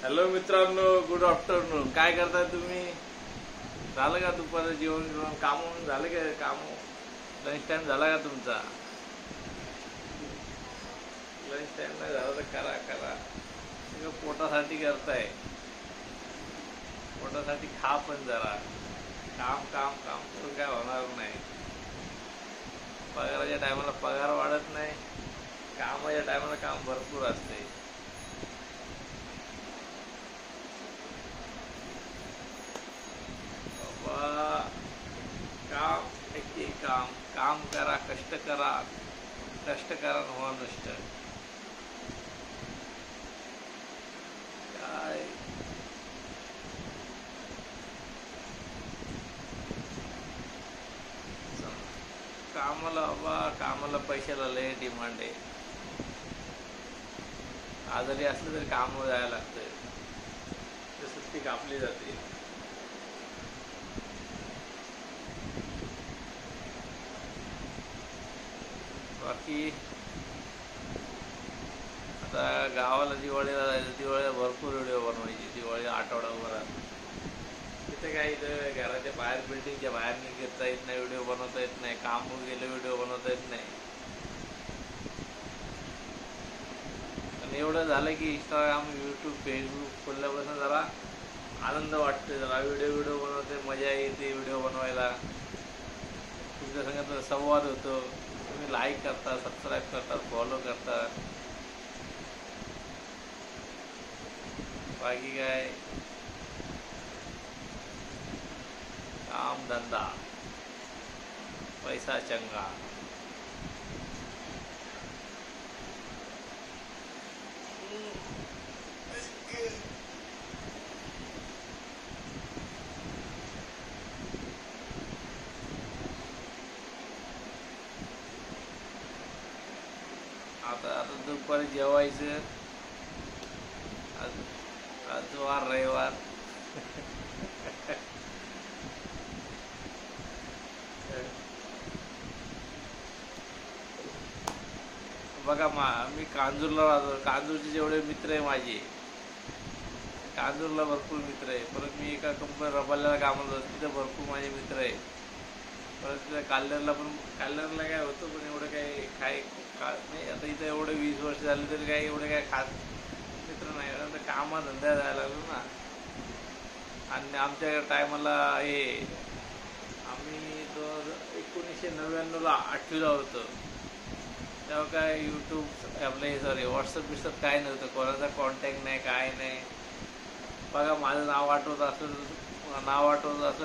Hello मित्रांनो, good afternoon. काय करताय तुम्ही? झालं का दुपारचं जेवण? काम झालं का? काम लंच टाइम झाला का तुमचा? लंच टाइम नाही झाला तर करा करा. सगळं पोटासाठी करताय. पोटासाठी खा पण जरा. काम काम काम करून काय होणार नाही. पगाराच्या टायमाला पगार वाढत नाही, कामाच्या टायमाला काम भरपूर असते. बाबा, काम एक काम काम करा, कष्ट करा, कष्ट करा व्हा नष्ट. काय कामाला बाबा, कामाला पैशाला लय डिमांड आहे. आजारी असलं तरी कामावर जायला लागतं, तर सुट्टी कापली जाते. बाकी आता गावाला दिवाळीला जायचं. दिवाळीला भरपूर व्हिडिओ बनवायची. दिवाळी आठवडाभरात तिथे काय, इथं घराच्या बाहेर, बिल्डिंगच्या बाहेर निघता येत नाही, व्हिडिओ बनवता येत नाही. काम गेलं व्हिडिओ बनवता येत नाही. आणि एवढं झालं की इंस्टाग्राम, यूट्यूब, फेसबुक खोलल्यापासून जरा आनंद वाटतो. जरा व्हिडिओ बनवते, मजा येते व्हिडिओ बनवायला. तुमच्या संग संवाद होतो. तुम्ही लाईक करता, सबस्क्राईब करता, फॉलो करता. बाकी काय, काम धंदा, पैसा चंगा. आता आता दुपारी जेवायचं. आज आज वार रविवार. बघा, मी कांजूरला राहतो. कांजूरचे जेवढे मित्र आहे माझे, कांजूरला भरपूर मित्र आहे. परत मी एका कंपनी रबाल्याला कामाला जातो, तिथं भरपूर माझे मित्र आहे. परत तिथं काल्हेरला काय होतं, पण एवढं काय नाही. आता इथं एवढं 20 वर्ष झाली तरी काही एवढे काय खास मित्र नाही. आता कामाधंद्याला जायला लागलो ना. आणि आमच्या टायमाला आम्ही 1999ला 8वीला होतो. तेव्हा काय यूट्यूब आपलं व्हॉट्सअप काय नव्हतं. कोणाचा कॉन्टॅक्ट नाही, काय नाही. बघा, माझं नाव आठवत असलं,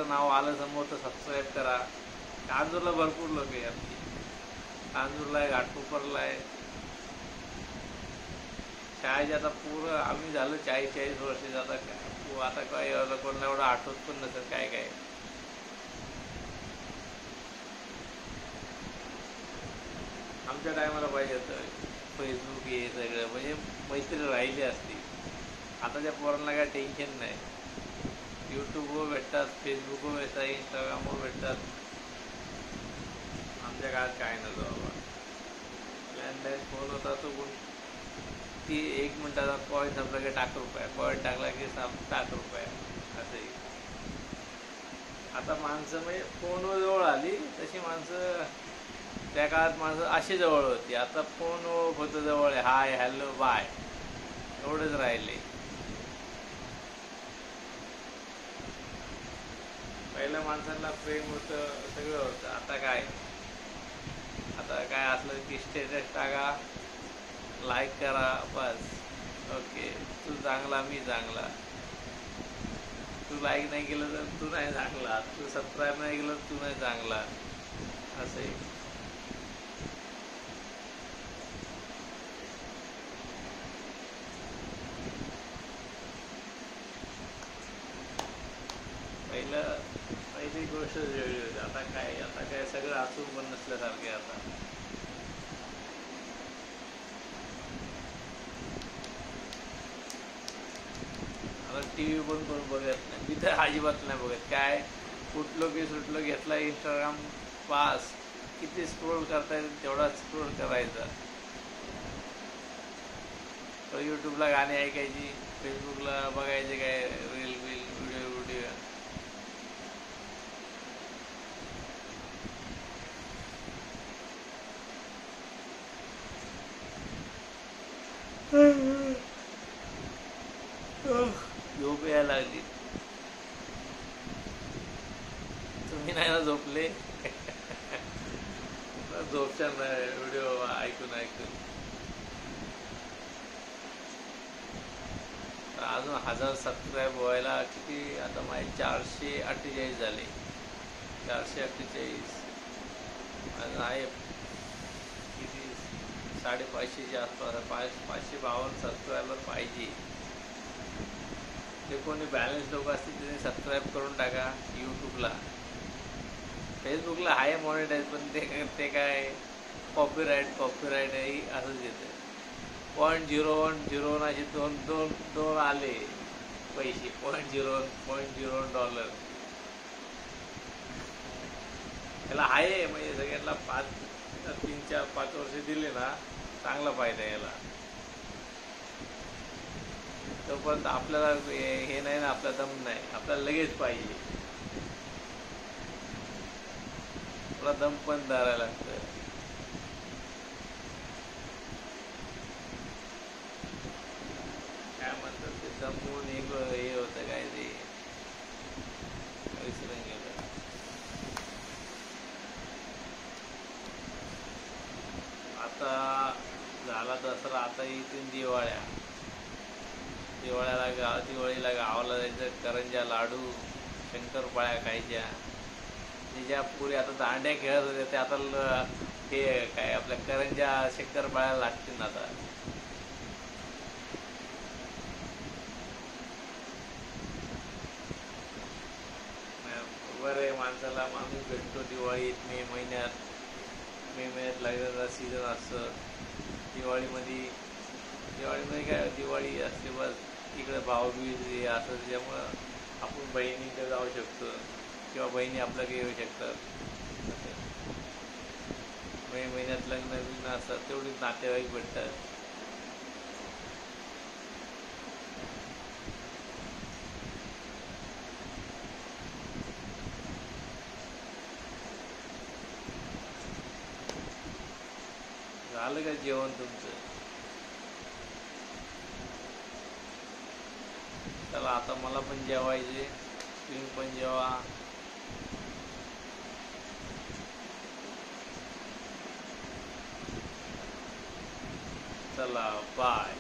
नाव आलं समोर तर सबस्क्राईब करा. कांजूरला भरपूर लोक आहे आमची. कांजूरला आहे, घाटकोपरला आहे. शाळेचे आता पूर्ण आम्ही झालं 40-40 वर्ष. आता काय कोणाला एवढं आठवत पण नसेल काय काय. आमच्या टायमाला पाहिजे होतं फेसबुक, हे सगळं म्हणजे मैत्री राहिली असती. आताच्या पोरांना काय टेन्शन नाही. यूट्यूबवर भेटतात, फेसबुकवर भेटतात, इंस्टाग्रामवर भेटतात. आमच्या काळात काय नव्हतं बाबा. लँडलाईन फोन होता तो ती 1 मिनिटाचा कॉईन संपला की टाक रुपये, कॉईन टाकला की टाक रुपये, असंही. आता माणसं म्हणजे फोनवर जवळ आली तशी माणसं. त्या काळात माणसं अशी जवळ होती. आता फोन होतं जवळ, हाय हॅलो बाय एवढंच राहिले. पहिल्या माणसांना प्रेम होतं, सगळं होतं. आता काय असलं की स्टेटस टाका, लाईक करा, बस. ओके, तू चांगला मी चांगला. तू लाईक नाही केलं तर तू नाही चांगला, तू सबस्क्राईब नाही केलं तर तू नाही चांगला, असंही. पहिली गोष्ट वेगळी होती. आता काय सगळं असून पण नसल्यासारखे. आता टी व्ही पण कोण बघत नाही. मी तर अजिबात नाही बघत. काय कुठलं की सुटलं, घेतला इंस्टाग्राम, पास. किती स्क्रोल करता येईल तेवढा स्क्रोल करायचा. यूट्यूबला गाणी ऐकायची, फेसबुकला बघायचे काय रील बिल व्हिडिओ व्हिडिओ. झोप यायला लागली. तुम्ही नाही ना झोपले? झोपच्या व्हिडिओ ऐकून ऐकून. अजून 1000 सबस्क्राईब व्हायला किती आता माझे 448 झाले. 448 अजून आहे किती 550च्या आसपास. 552 सबस्क्रायबर पाहिजे. ते कोणी बॅलन्स लोक असतील त्यांनी सबस्क्राईब करून टाका यूट्यूबला. फेसबुकला आहे मॉनिटाईज, पण ते काय कॉपीराईट आहे असंच येतं. 0.01 असे दोन आले पैसे. $0.01 याला आहे म्हणजे सगळ्यांना 3-4-5 वर्ष दिले ना चांगला फायदा याला. तोपर्यंत आपल्याला हे नाही ना, आपला दम नाही, आपल्याला लगेच पाहिजे. आपला दम पण धरायला लागतं. काय म्हणतात ते दमून एक हे होतं काय ते विसरून गेलं. आता झाला दसरा, आता इथून दिवाळीला गावाला जायचं. करंजा लाडू शंकरपाळ्या खायच्या. ज्या पुरी आता दांड्या खेळत होत्या ते आता हे काय आपल्या करंजा शंकरपाळ्या लागतील ना आता. बरं आहे माणसाला, माणूस भेटतो दिवाळीत. मे महिन्यात लागलेला सीझन असतं. दिवाळीमध्ये काय दिवाळी असते बस. इकडे भाऊबीज हे असं, त्यामुळं आपण बहिणीकडे जाऊ शकतो किंवा बहिणी आपल्याकडे येऊ शकतात. मे महिन्यात लग्न असतात, तेवढीच नातेवाईक भेटतात. झालं का जेवण तुमचं? चला आता मला पण जेवायचे, तुम्ही पण जेवा. चला बाय.